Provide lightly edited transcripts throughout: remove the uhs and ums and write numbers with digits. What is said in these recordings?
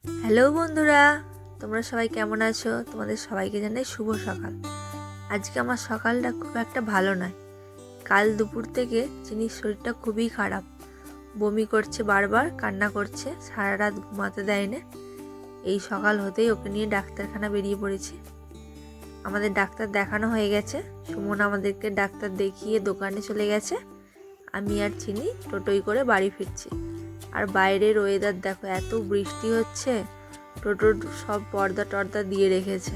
Hello বন্ধুরা, তোমরা সবাই কেমন আছো? তোমাদের সবাইকে জানাই শুভ সকাল। আজকে আমার সকালটা খুব একটা ভালো নয়। কাল দুপুর থেকে চিনির শরীরটা খুবই খারাপ, বমি করছে, বারবার কান্না করছে, সারা রাত ঘুমাতে দেয় না। এই সকাল হতেই ওকে নিয়ে ডাক্তারখানা বেরিয়ে পড়েছি। আমাদের ডাক্তার দেখানো হয়ে গেছে। সুমন আমাদেরকে ডাক্তার দেখিয়ে দোকানে চলে গেছে। আমি আর চিনি টোটোই করে বাড়ি ফিরছি। আর বাইরের ওয়েদার দেখো, এত বৃষ্টি হচ্ছে, টোটোর সব পর্দা টর্দা দিয়ে রেখেছে।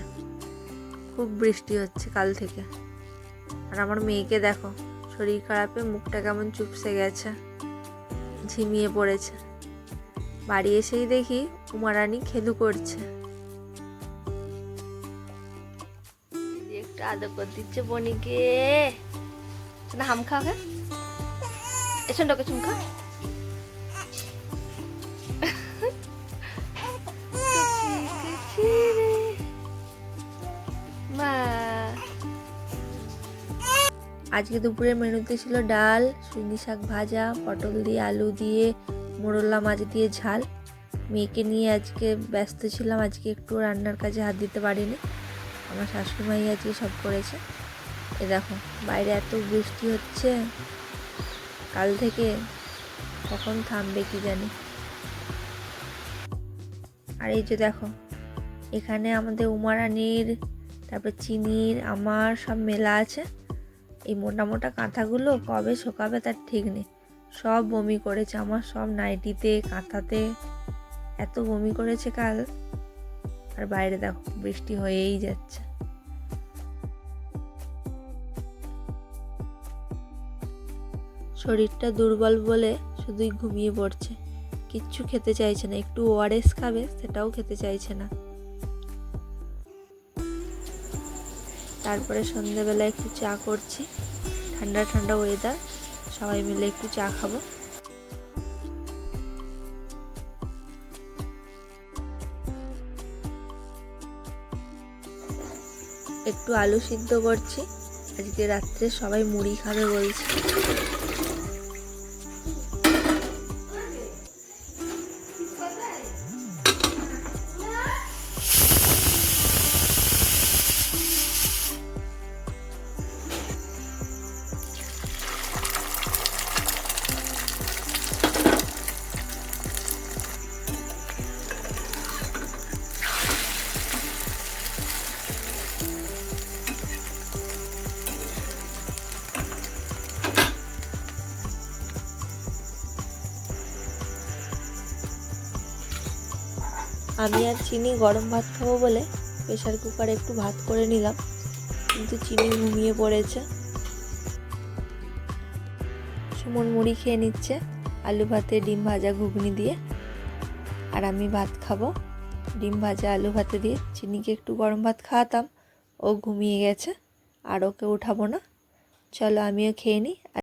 খুব বৃষ্টি হচ্ছে কাল থেকে। আর আমার মেয়েকে দেখো, শরীর খারাপে মুখটা কেমন চুপসে গেছে, ঝিমিয়ে পড়েছে। বাড়ি এসেই দেখি উমারানি খেলু করছে, একটু আদর করে দিচ্ছে বনিকে। না হাম খা খা, এসে ডকে চুমকা। আজকে দুপুরের মেনুতে ছিল ডাল, সুইনি শাক ভাজা, পটল দিয়ে আলু দিয়ে, মোরলা মাছ দিয়ে ঝাল। মেয়েকে নিয়ে আজকে ব্যস্ত ছিলাম, আজকে একটু রান্নার কাজে হাত দিতে পারিনি। আমার শাশুড়িমাই আজকে সব করেছে। এ দেখো বাইরে এত বৃষ্টি হচ্ছে কাল থেকে, কখন থামবে কি জানি। আর এই যে দেখো, এখানে আমাদের উমারানির, তারপর চিনির, আমার সব মেলা আছে। এই মোটা মোটা কাঁথাগুলো কবে শোকাবে তার ঠিক নেই। সব বমি করেছে, আমার সব নাইটিতে, কাঁথাতে এত বমি করেছে কাল। আর বাইরে দেখো বৃষ্টি হয়েই যাচ্ছে। শরীরটা দুর্বল বলে শুধুই ঘুমিয়ে পড়ছে, কিচ্ছু খেতে চাইছে না। একটু ওআরএস খাবে, সেটাও খেতে চাইছে না। তারপরে সন্ধ্যেবেলা একটু চা করছি, ঠান্ডা ঠান্ডা ওয়েদার, সবাই মিলে একটু চা খাবো। একটু আলু সিদ্ধ করছি, আজকে রাত্রে সবাই মুড়ি খাবে বলছে। আমি আর চিনি গরম ভাত খাবো বলে প্রেশার কুকারে একটু ভাত করে নিলাম, কিন্তু চিনি ঘুমিয়ে পড়েছে। সুমন মুড়ি খেয়ে নিচ্ছে আলু ভাতে ডিম ভাজা ঘুগনি দিয়ে, আর আমি ভাত খাবো ডিম ভাজা আলু ভাতে দিয়ে। চিনিকে একটু গরম ভাত খাওয়াতাম, ও ঘুমিয়ে গেছে, আর ওকে উঠাবো না। চলো আমিও খেয়ে নিই।